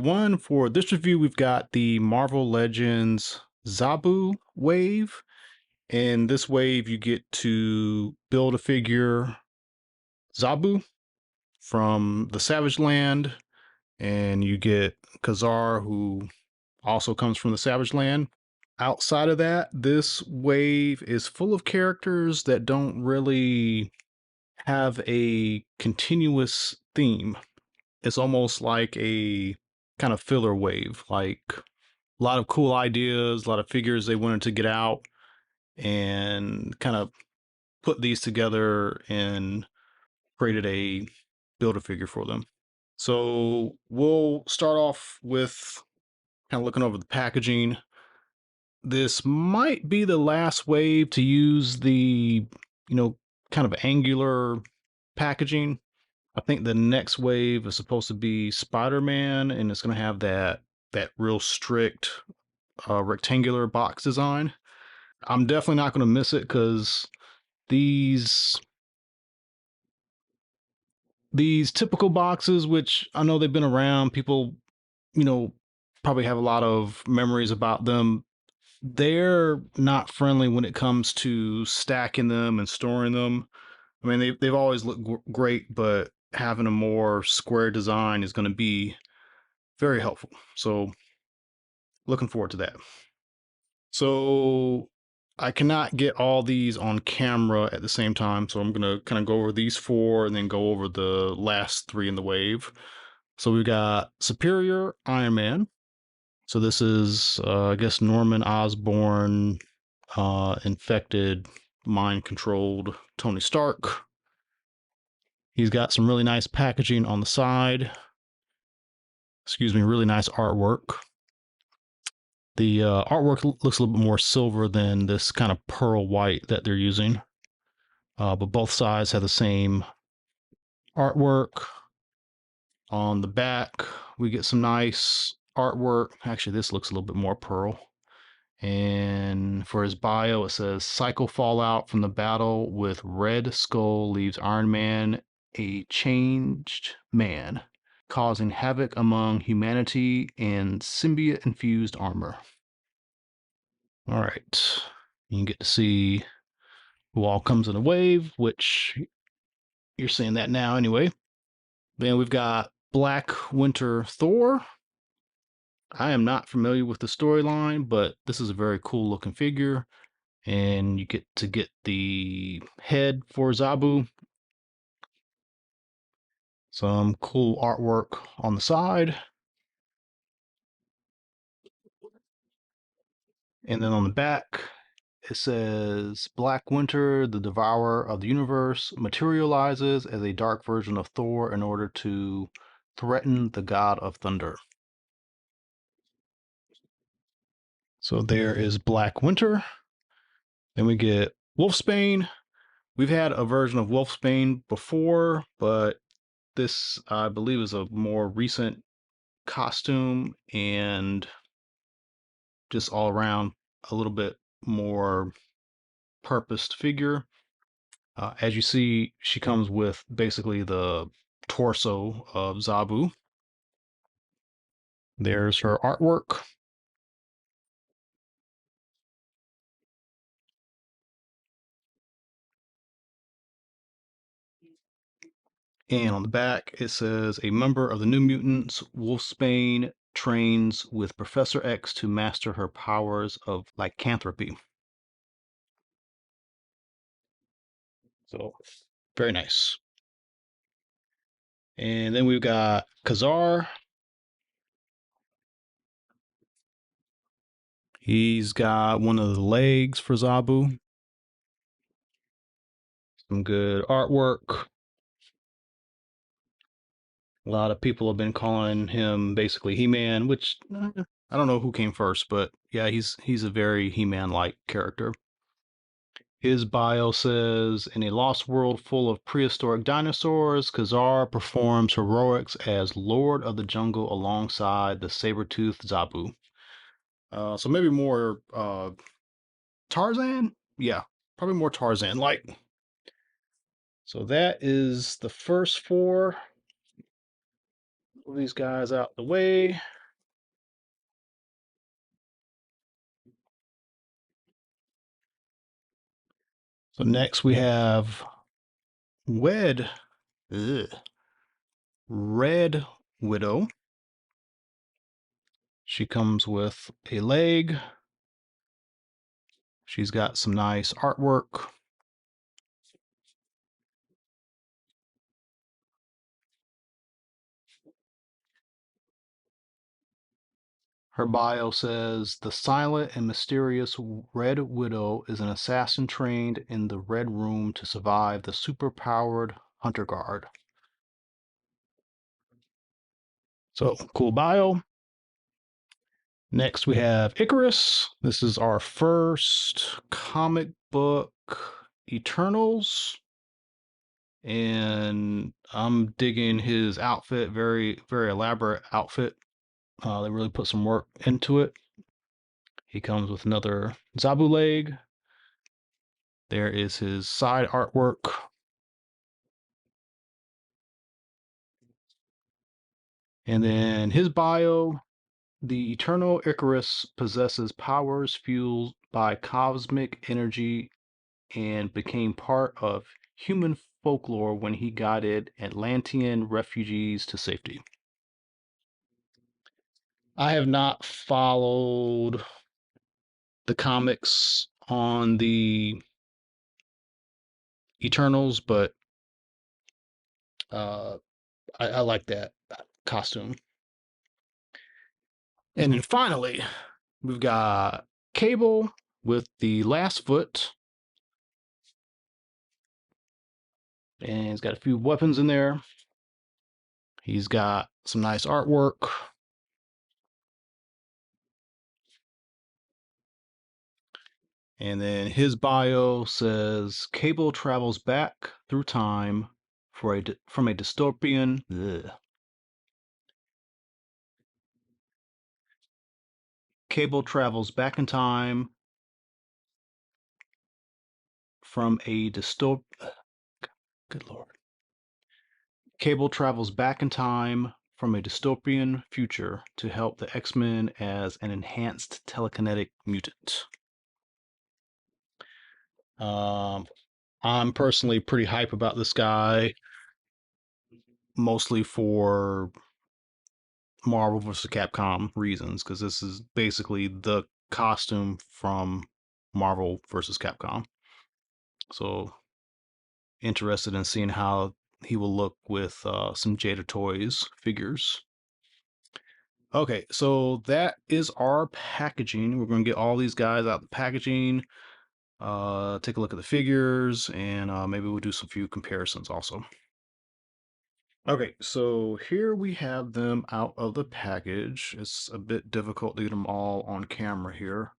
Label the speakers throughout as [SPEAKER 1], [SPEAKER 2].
[SPEAKER 1] everyone. For this review, we've got the Marvel Legends Zabu wave. In this wave, you get to build a figure Zabu from the Savage Land, and you get Ka-Zar, who also comes from the Savage Land. Outside of that, this wave is full of characters that don't really have a continuous theme. It's almost like a kind of filler wave, like a lot of cool ideas, a lot of figures they wanted to get out and kind of put these together and created a build a figure for them. So we'll start off with kind of looking over the packaging. This might be the last wave to use the, kind of angular packaging. I think the next wave is supposed to be Spider-Man, and it's going to have that real strict rectangular box design. I'm definitely not going to miss it because these these typical boxes, which I know they've been around, people, you know, probably have a lot of memories about them. They're not friendly when it comes to stacking them and storing them. I mean, they've always looked great, but having a more square design is going to be very helpful. So looking forward to that. So I cannot get all these on camera at the same time. So I'm going to kind of go over these four and then go over the last three in the wave. So we've got Superior Iron Man. So this is, I guess, Norman Osborn, infected, mind controlled Tony Stark. He's got some really nice packaging on the side. Excuse me, really nice artwork. The artwork looks a little bit more silver than this kind of pearl white that they're using. But both sides have the same artwork. On the back, we get some nice artwork. Actually, this looks a little bit more pearl. And for his bio, it says Cycle Fallout from the battle with Red Skull leaves Iron Man a changed man, causing havoc among humanity in symbiote infused armor. All right. You can get to see who all comes in a wave, which you're seeing that now anyway. Then we've got Black Winter Thor. I am not familiar with the storyline, but this is a very cool looking figure. And you get to get the head for Zabu. Some cool artwork on the side. And then on the back, it says Black Winter, the devourer of the universe, materializes as a dark version of Thor in order to threaten the god of thunder. So there is Black Winter. Then we get Wolfsbane. We've had a version of Wolfsbane before, but this, I believe, is a more recent costume and just all around a little bit more purposed figure. As you see, she comes with basically the torso of Zabu. There's her artwork. And on the back, it says a member of the New Mutants, Wolfsbane trains with Professor X to master her powers of lycanthropy. So, very nice. And then we've got Ka-Zar. He's got one of the legs for Zabu. Some good artwork. A lot of people have been calling him basically He-Man, which I don't know who came first, but yeah, he's a very He-Man like character. His bio says, in a lost world full of prehistoric dinosaurs, Ka-Zar performs heroics as Lord of the Jungle alongside the saber-toothed Zabu. So maybe more Tarzan? Yeah, probably more Tarzan-like. So that is the first four. Move these guys out the way. So next we have Wed ugh, Red Widow. She comes with a leg. She's got some nice artwork. Her bio says the silent and mysterious Red Widow is an assassin trained in the Red Room to survive the super-powered Hunter Guard. So, cool bio. Next, we have Ikaris. This is our first comic book Eternals. And I'm digging his outfit, very, very elaborate outfit. They really put some work into it. He comes with another Zabu leg. There is his side artwork. And then his bio, the Eternal Icarus possesses powers fueled by cosmic energy and became part of human folklore when he guided Atlantean refugees to safety. I have not followed the comics on the Eternals, but uh, I like that costume. And then finally, we've got Cable with the last foot, and he's got a few weapons in there. He's got some nice artwork. And then his bio says Cable travels back through time from a dystopian. Cable travels back in time from a dystop. Good lord. Cable travels back in time from a dystopian future to help the X-Men as an enhanced telekinetic mutant. Um, I'm personally pretty hype about this guy, mostly for Marvel vs. Capcom reasons, because this is basically the costume from Marvel vs. Capcom. So interested in seeing how he will look with some Jada Toys figures. Okay, so that is our packaging. We're going to get all these guys out the packaging, take a look at the figures, and maybe we'll do some few comparisons also. Okay, so here we have them out of the package. It's a bit difficult to get them all on camera here.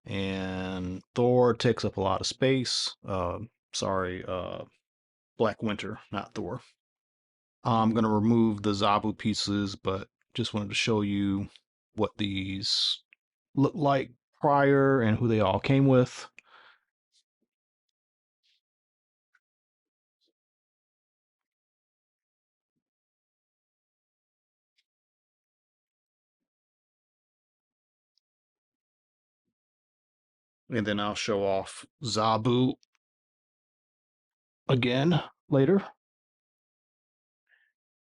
[SPEAKER 1] And Thor takes up a lot of space. Sorry, Black Winter, not Thor. I'm going to remove the Zabu pieces, but just wanted to show you what these look like prior and who they all came with. And then I'll show off Zabu again later.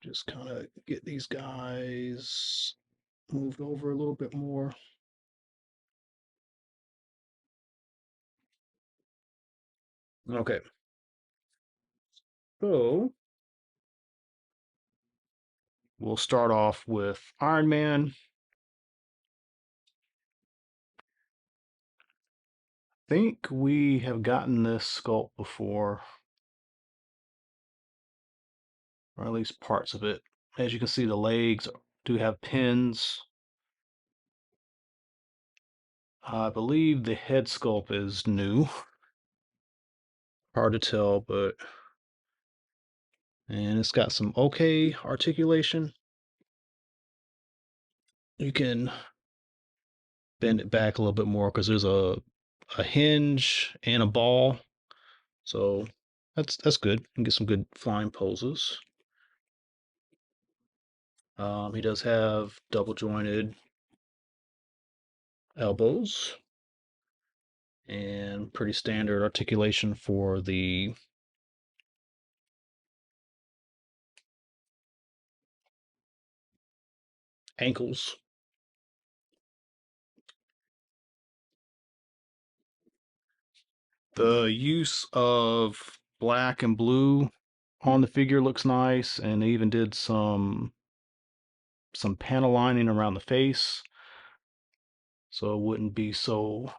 [SPEAKER 1] Just kind of get these guys moved over a little bit more. Okay. So we'll start off with Iron Man. I think we have gotten this sculpt before, or at least parts of it. As you can see, the legs do have pins. I believe the head sculpt is new. Hard to tell, but and it's got some okay articulation. You can bend it back a little bit more because there's a hinge and a ball, so that's good. You can get some good flying poses. He does have double jointed elbows and pretty standard articulation for the ankles. The use of black and blue on the figure looks nice, and they even did some panel lining around the face, so it wouldn't be so,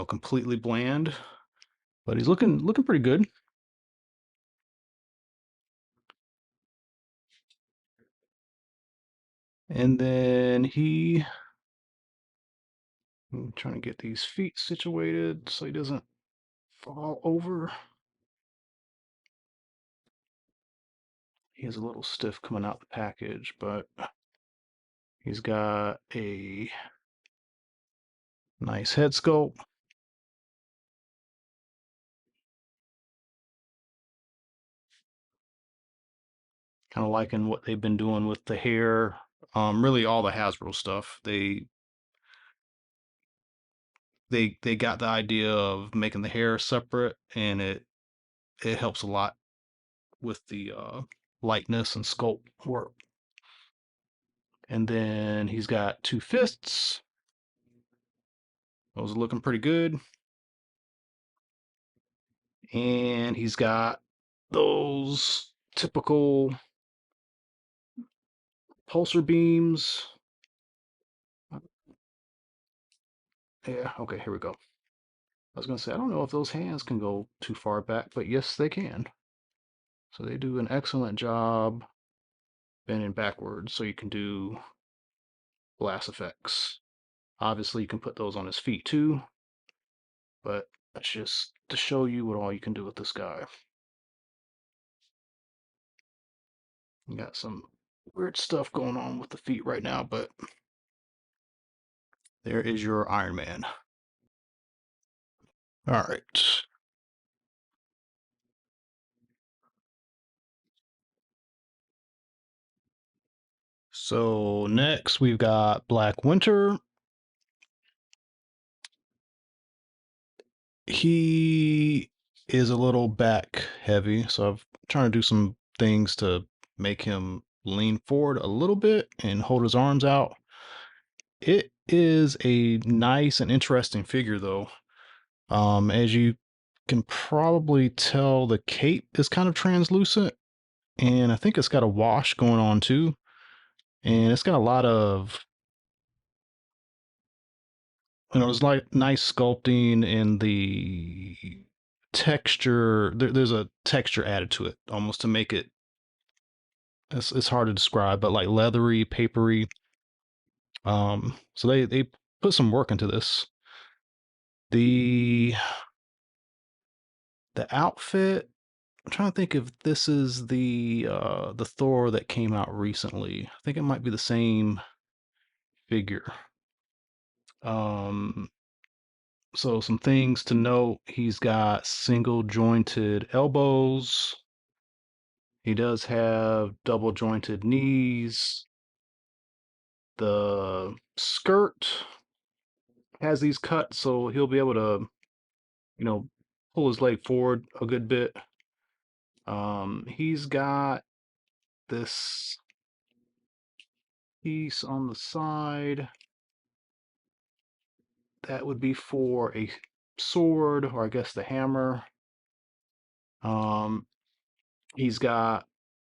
[SPEAKER 1] completely bland. But he's looking pretty good. And then I'm trying to get these feet situated so he doesn't fall over. He is a little stiff coming out the package, but he's got a nice head sculpt. Kind of liking what they've been doing with the hair. Really all the Hasbro stuff. They got the idea of making the hair separate, and it helps a lot with the lightness and sculpt work. And then he's got two fists. Those are looking pretty good. And he's got those typical pulsar beams. Yeah, okay, here we go. I was going to say, I don't know if those hands can go too far back, but yes, they can. So they do an excellent job bending backwards so you can do blast effects. Obviously, you can put those on his feet too, but that's just to show you what all you can do with this guy. You got some weird stuff going on with the feet right now, but there is your Iron Man. All right. So next we've got Black Winter. He is a little back heavy, so I'm trying to do some things to make him lean forward a little bit and hold his arms out. It is a nice and interesting figure, though. As you can probably tell, the cape is kind of translucent, and I think it's got a wash going on too. And it's got a lot of, there's like nice sculpting in the texture. There's a texture added to it, almost to make it. It's hard to describe, but like leathery, papery. So they put some work into this. The the outfit. I'm trying to think if this is the Thor that came out recently. I think it might be the same figure. Um, so some things to note: he's got single jointed elbows. He does have double jointed knees. The skirt has these cuts, so he'll be able to, you know, pull his leg forward a good bit. He's got this piece on the side that would be for a sword, or I guess the hammer. Um, he's got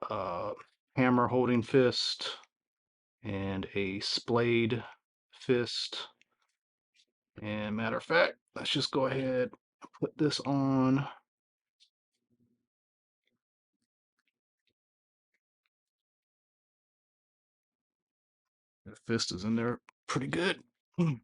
[SPEAKER 1] a hammer holding fist and a splayed fist. And matter of fact, let's just go ahead and put this on. The fist is in there pretty good. And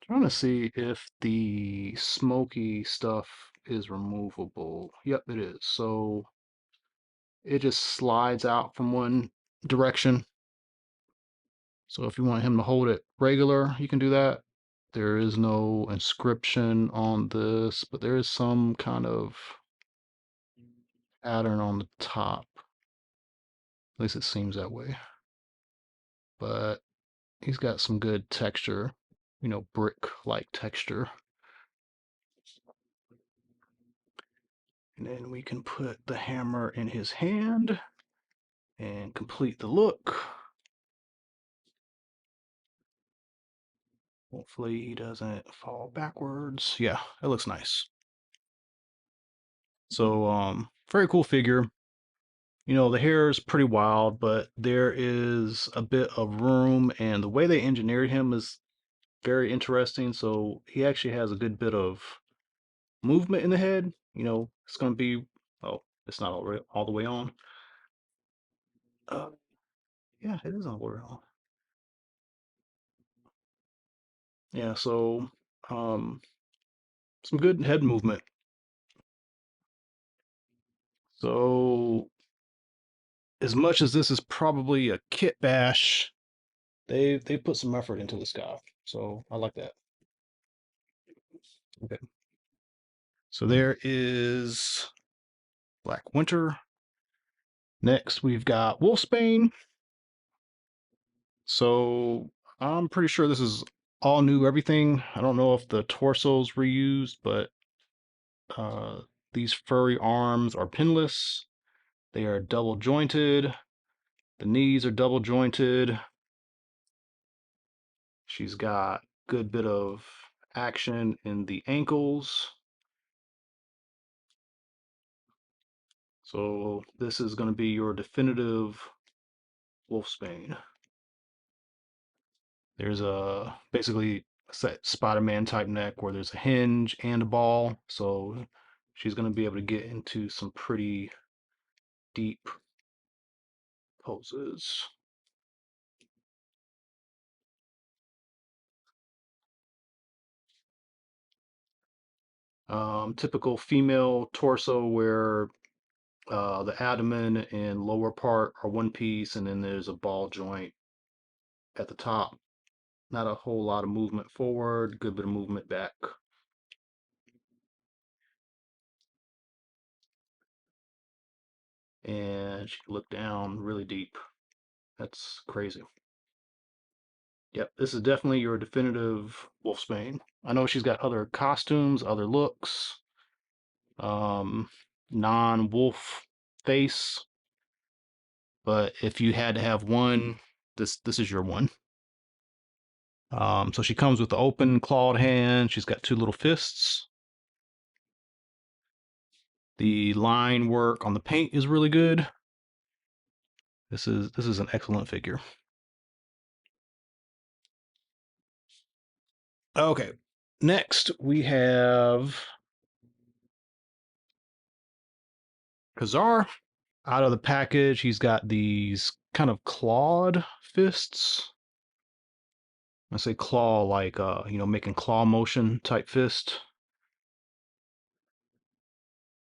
[SPEAKER 1] trying to see if the smoky stuff is removable. Yep, it is. So it just slides out from one direction. So if you want him to hold it regular, you can do that. There is no inscription on this, but there is some kind of pattern on the top. At least it seems that way. But he's got some good texture, brick-like texture. And then we can put the hammer in his hand and complete the look. Hopefully he doesn't fall backwards. Yeah, it looks nice. So, very cool figure. The hair is pretty wild, but there is a bit of room, and the way they engineered him is very interesting. So he actually has a good bit of movement in the head. It's going to be, oh, it's not all the way on. Uh, yeah, it is all the way on. Yeah, so um, some good head movement. So as much as this is probably a kit bash, they put some effort into this guy. So I like that. Okay. So there is Black Winter. Next, we've got Wolfsbane. So I'm pretty sure this is all new everything. I don't know if the torso's reused, but uh, these furry arms are pinless. They are double jointed. The knees are double jointed. She's got good bit of action in the ankles. So this is going to be your definitive Wolfsbane. There's a basically a Spider-Man type neck where there's a hinge and a ball, so she's going to be able to get into some pretty deep poses. Typical female torso where the abdomen and lower part are one piece, and then there's a ball joint at the top. Not a whole lot of movement forward, good bit of movement back. And she can look down really deep. That's crazy. Yep, this is definitely your definitive Wolfsbane. I know she's got other costumes, other looks, um, non-wolf face, but if you had to have one, this is your one. So she comes with the open clawed hand. She's got two little fists. The line work on the paint is really good. This is an excellent figure. Okay, next we have Ka-Zar. Out of the package, he's got these kind of clawed fists. I say claw like making claw motion type fist.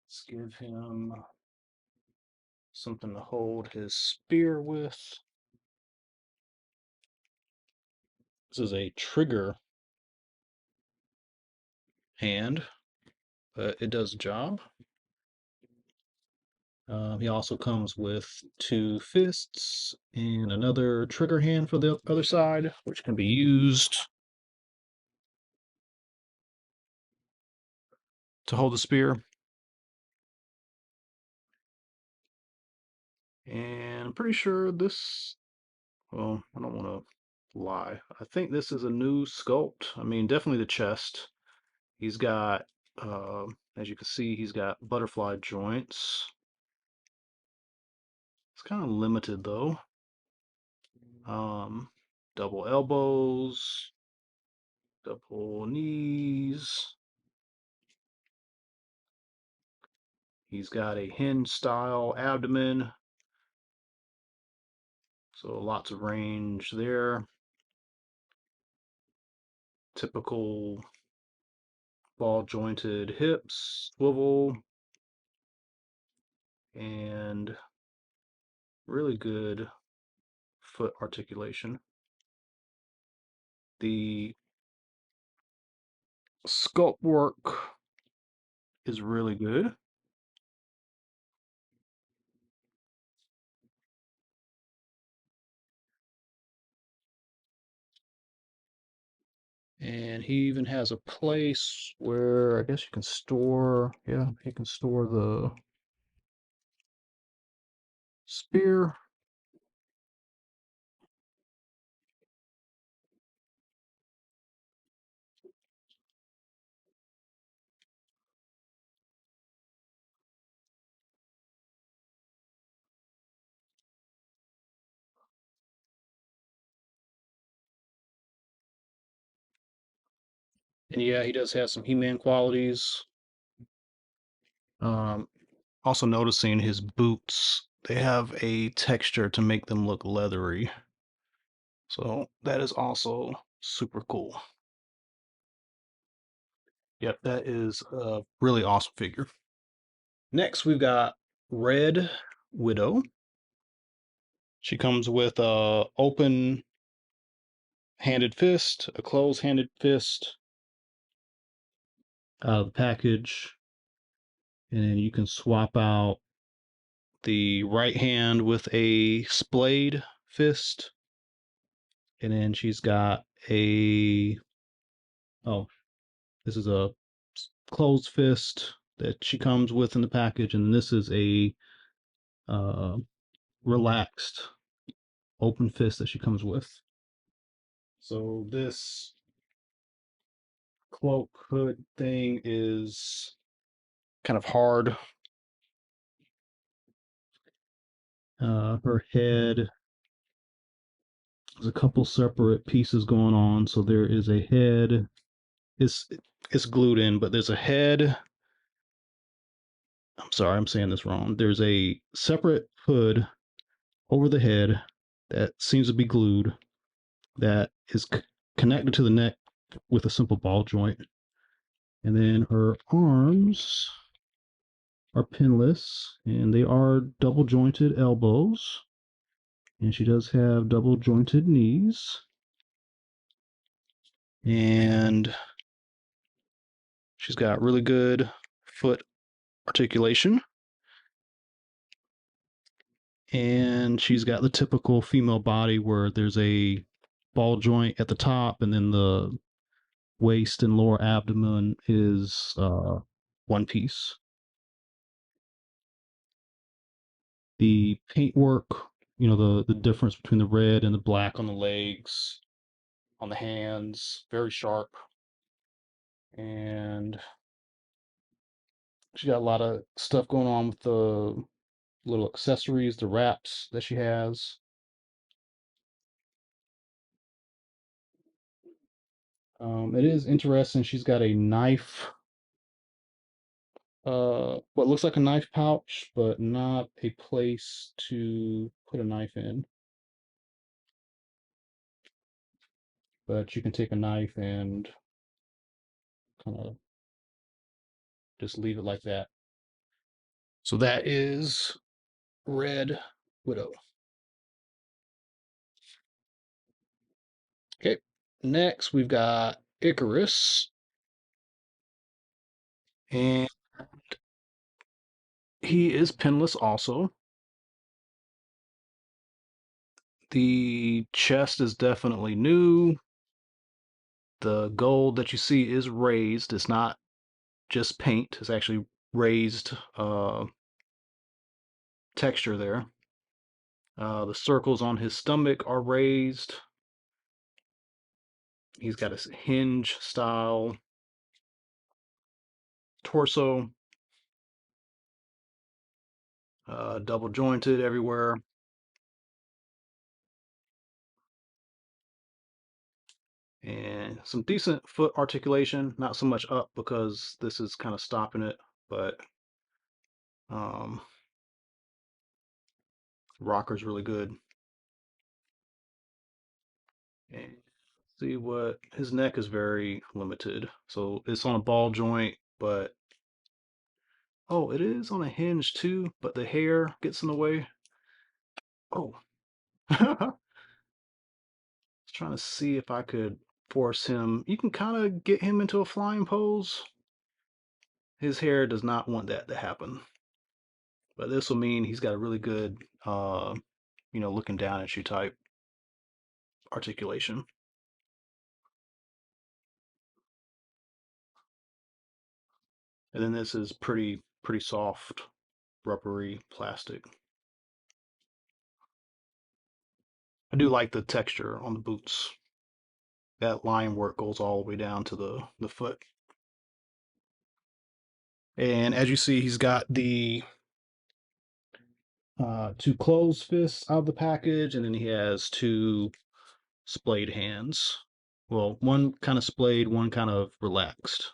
[SPEAKER 1] Let's give him something to hold his spear with. This is a trigger hand, but it does the job. He also comes with two fists and another trigger hand for the other side, which can be used to hold the spear. And I'm pretty sure this, well, I don't want to lie. I think this is a new sculpt. I mean, definitely the chest. He's got, as you can see, he's got butterfly joints. It's kind of limited though. Um, Double elbows, double knees. He's got a hinge style abdomen, so lots of range there. Typical ball jointed hips, swivel, and really good foot articulation. The sculpt work is really good. And he even has a place where I guess you can store, yeah, you can store the spear. And yeah, he does have some He-Man qualities. Um, Also noticing his boots, they have a texture to make them look leathery. So that is also super cool. Yep, that is a really awesome figure. Next, we've got Red Widow. She comes with a open handed fist, a closed handed fist out of the package, and then you can swap out the right hand with a splayed fist, and then she's got a oh, this is a closed fist that she comes with in the package, and this is a uh, relaxed open fist that she comes with. So this cloak hood thing is kind of hard. Her head, there's a couple separate pieces going on. So there is a head. It's it's glued in, but there's a head. I'm sorry, I'm saying this wrong. There's a separate hood over the head that seems to be glued that is connected to the neck with a simple ball joint. And then her arms are pinless and they are double jointed elbows. And she does have double jointed knees. And she's got really good foot articulation. And she's got the typical female body where there's a ball joint at the top, and then the waist and lower abdomen is one piece. The paintwork, the difference between the red and the black on the legs, on the hands, very sharp. And she got a lot of stuff going on with the little accessories, the wraps that she has. It is interesting. She's got a knife, what looks like a knife pouch, but not a place to put a knife in. But you can take a knife and kind of just leave it like that. So that is Red Widow. Okay, next we've got Ikaris, and he is pinless also. The chest is definitely new. The gold that you see is raised. It's not just paint. It's actually raised texture there. The circles on his stomach are raised. He's got a hinge style torso, double jointed everywhere. And some decent foot articulation, not so much up because this is kind of stopping it, but um, rocker's really good. And see what his neck is very limited, so it's on a ball joint, but oh, it is on a hinge too, but the hair gets in the way. Oh, I was trying to see if I could force him. You can kind of get him into a flying pose. His hair does not want that to happen. But this will mean he's got a really good, looking down at you type articulation. And then this is pretty soft, rubbery plastic. I do like the texture on the boots. That line work goes all the way down to the foot. And as you see, he's got the two closed fists out of the package, and then he has two splayed hands. Well, one kind of splayed, one kind of relaxed.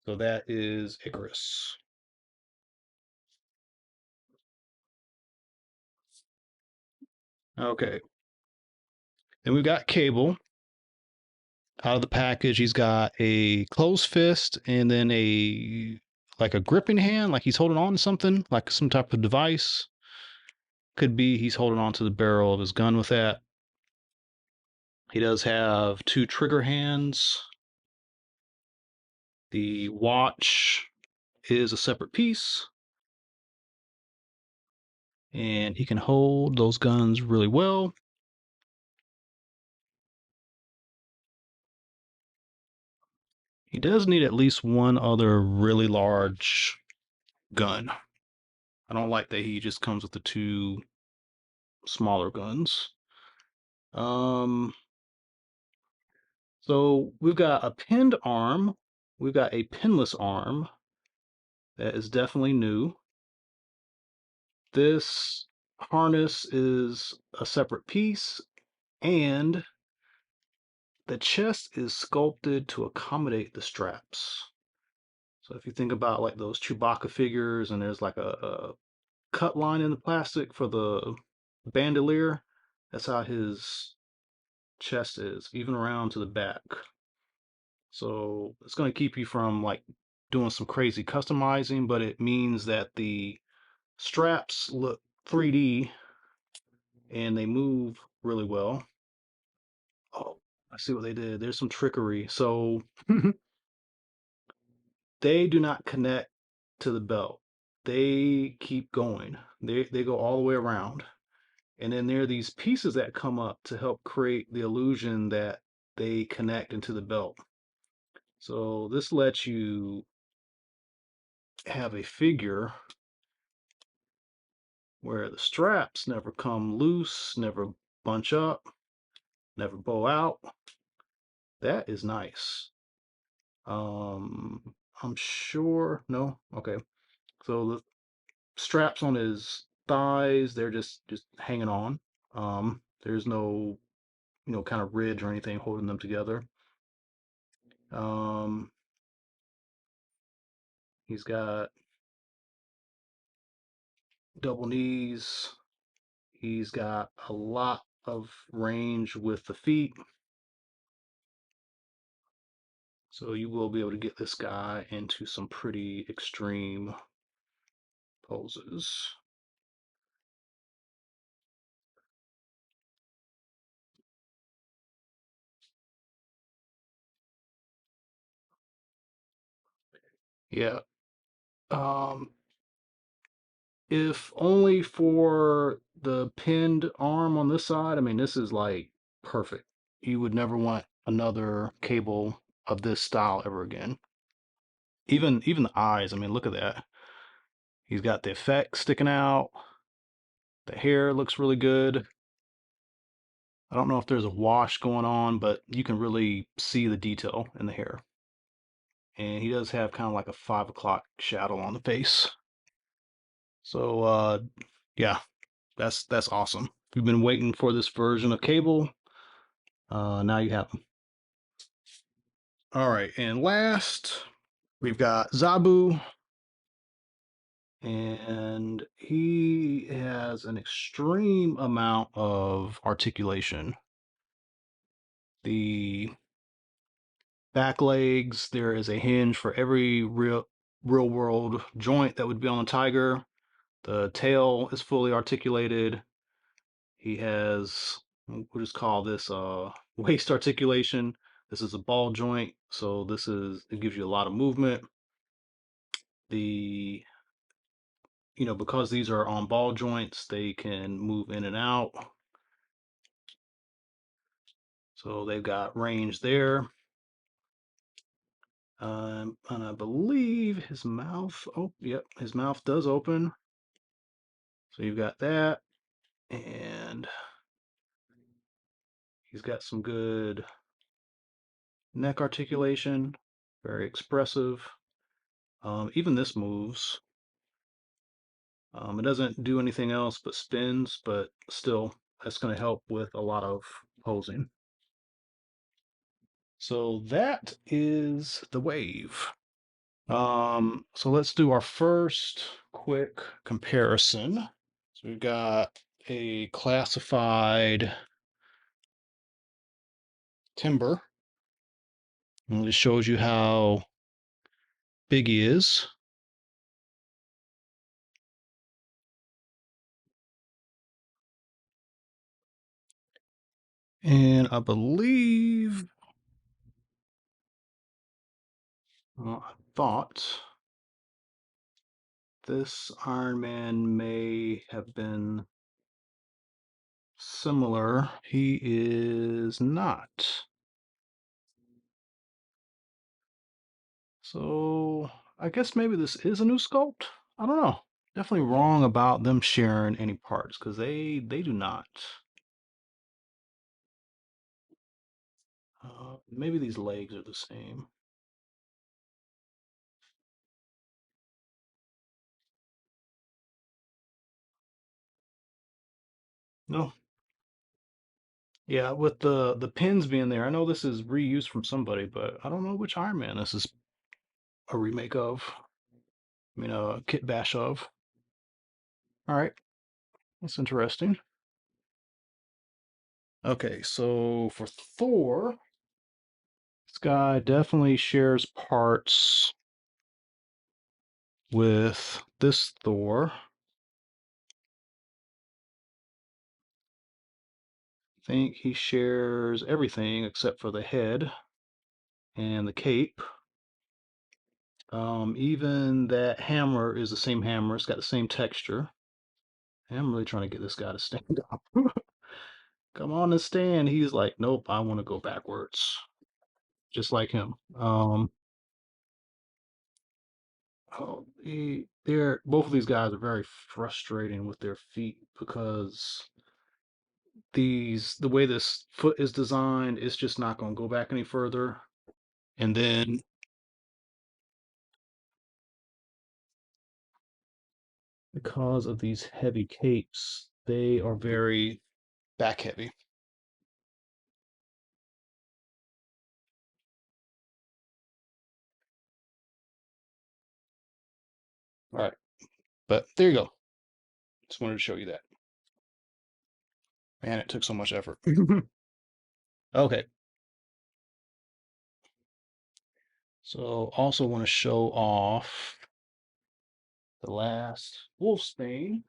[SPEAKER 1] So that is Ikaris. Okay. Then we've got Cable. Out of the package, he's got a closed fist and then a like a gripping hand, like he's holding on to something, like some type of device. Could be he's holding on to the barrel of his gun with that. He does have two trigger hands. The watch is a separate piece, and he can hold those guns really well. He does need at least one other really large gun. I don't like that he just comes with the two smaller guns. Um, so we've got a pinned arm. We've got a pinless arm. That is definitely new. This harness is a separate piece, and the chest is sculpted to accommodate the straps. So if you think about like those Chewbacca figures, and there's like a cut line in the plastic for the bandolier, that's how his chest is, even around to the back. So it's going to keep you from like doing some crazy customizing, but it means that the straps look 3D and they move really well. Oh, I see what they did. There's some trickery. So they do not connect to the belt. They keep going. They go all the way around. And then there are these pieces that come up to help create the illusion that they connect into the belt. So this lets you have a figure where the straps never come loose, never bunch up, never bow out. That is nice. I'm sure, no, okay. So the straps on his thighs, they're just hanging on. There's no, kind of ridge or anything holding them together. Um, he's got double knees. He's got a lot of range with the feet. So you will be able to get this guy into some pretty extreme poses. Yeah. Um, if only for the pinned arm on this side, I mean, this is like perfect. You would never want another cable of this style ever again. Even the eyes, I mean, look at that. He's got the effects sticking out. The hair looks really good. I don't know if there's a wash going on, but you can really see the detail in the hair. And he does have kind of like a 5 o'clock shadow on the face. So yeah, that's awesome. We've been waiting for this version of Cable. Now you have them. All right, and last we've got Zabu, and he has an extreme amount of articulation. The back legs, there is a hinge for every real world joint that would be on a tiger. The tail is fully articulated. He has we'll just call this waist articulation. This is a ball joint, so it gives you a lot of movement. The because these are on ball joints, they can move in and out. So they've got range there. And I believe his mouth, oh, yep, his mouth does open. So you've got that. And he's got some good neck articulation, very expressive. Even this moves. It doesn't do anything else but spins, but still, that's going to help with a lot of posing. So that is the wave. So let's do our first quick comparison. So we've got a classified timber, and it shows you how big he is. And I believe, I thought this Iron Man may have been similar. He is not. So I guess maybe this is a new sculpt. I don't know. Definitely wrong about them sharing any parts because they do not. Maybe these legs are the same. No. Yeah, with the pins being there, I know this is reused from somebody, but I don't know which Iron Man this is a remake of. I mean, a kit bash of. All right, that's interesting. Okay, so for Thor, this guy definitely shares parts with this Thor. I think he shares everything except for the head and the cape. Even that hammer is the same hammer. It's got the same texture. I'm really trying to get this guy to stand up. Come on and stand. He's like, nope, I want to go backwards. Just like him. Oh, they're both of these guys are very frustrating with their feet because the way this foot is designed, it's just not going to go back any further. And then because of these heavy capes, they are very back heavy. All right, but there you go. Just wanted to show you that. Man, it took so much effort. Okay, so also want to show off the last Wolfsbane.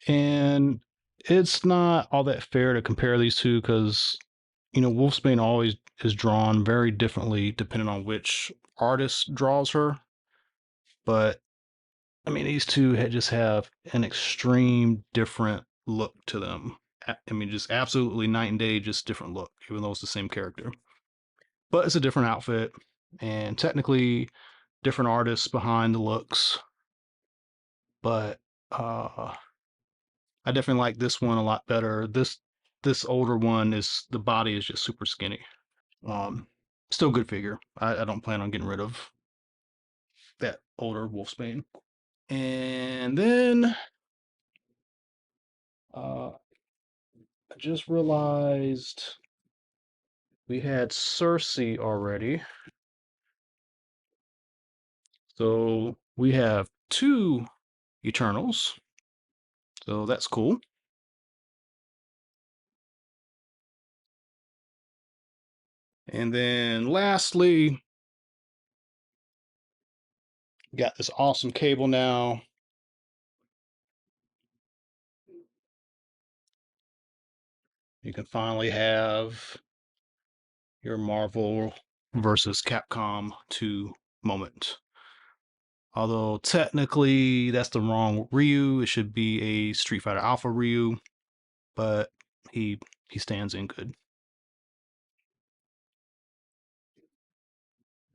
[SPEAKER 1] And it's not all that fair to compare these two because, Wolfsbane always is drawn very differently depending on which artist draws her. But I mean, these two just have an extreme different look to them. I mean, just absolutely night and day, just different look, even though it's the same character. But it's a different outfit, and technically different artists behind the looks. But I definitely like this one a lot better. This older one is the body is just super skinny. Um, Still good figure. I don't plan on getting rid of that older Wolfsbane. And then I just realized we had Cersei already. So we have two Eternals. So that's cool. And then lastly, got this awesome cable now. You can finally have your Marvel versus Capcom 2 moment. Although technically that's the wrong Ryu. It should be a Street Fighter Alpha Ryu, but he he stands in good.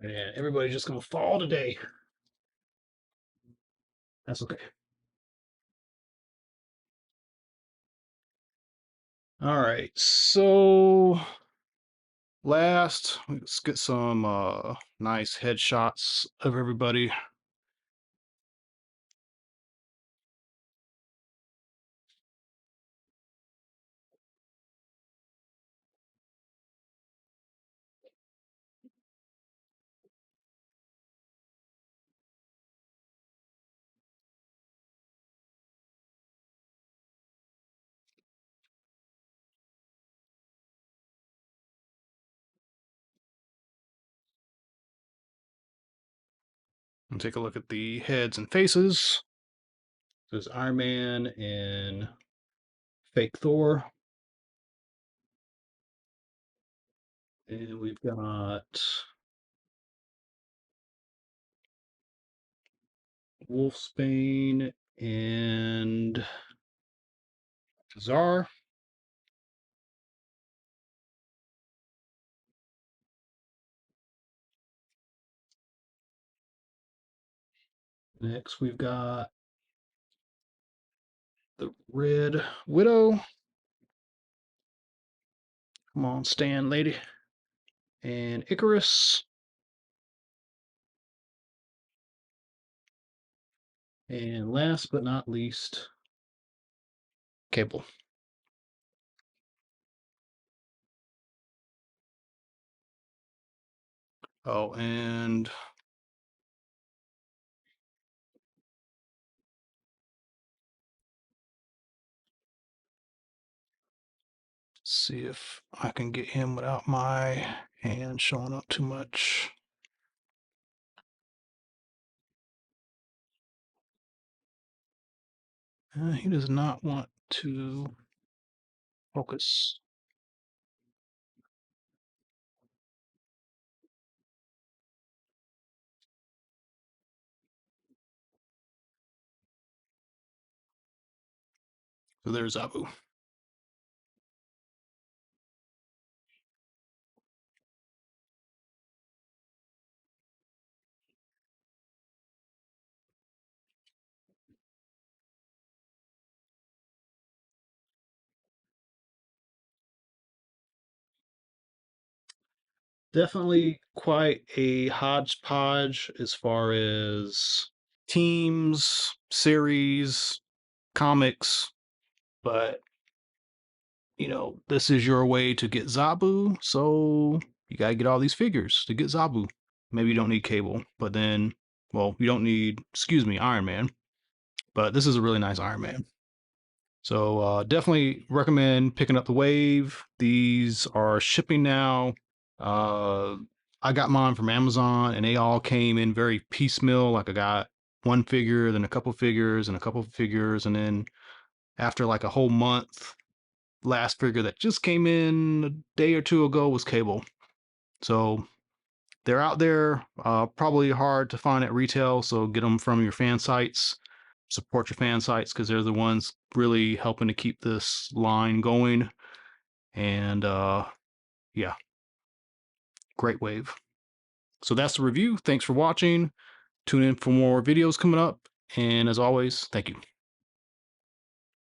[SPEAKER 1] And everybody's just gonna fall today. That's okay. All right, so last let's get some nice headshots of everybody. And take a look at the heads and faces. There's Iron Man and fake Thor. And we've got Wolfsbane and Ka-Zar. Next, we've got the Red Widow. Come on, stand, lady. And Ikaris. And last but not least, Cable. Oh, and see if I can get him without my hand showing up too much. He does not want to focus. So there's Zabu. Definitely quite a hodgepodge as far as teams, series, comics, but this is your way to get Zabu, so you gotta get all these figures to get Zabu. Maybe you don't need Cable, but then, well, you don't need, excuse me, Iron Man, but this is a really nice Iron Man. So definitely recommend picking up the Wave. These are shipping now. Uh, I got mine from Amazon, and they all came in very piecemeal. Like I got one figure, then a couple figures, and a couple figures, and then after like a whole month, last figure that just came in a day or two ago was Cable. So they're out there, probably hard to find at retail. So get them from your fan sites. Support your fan sites because they're the ones really helping to keep this line going. And yeah, great wave. So that's the review. Thanks for watching. Tune in for more videos coming up. And as always, thank you.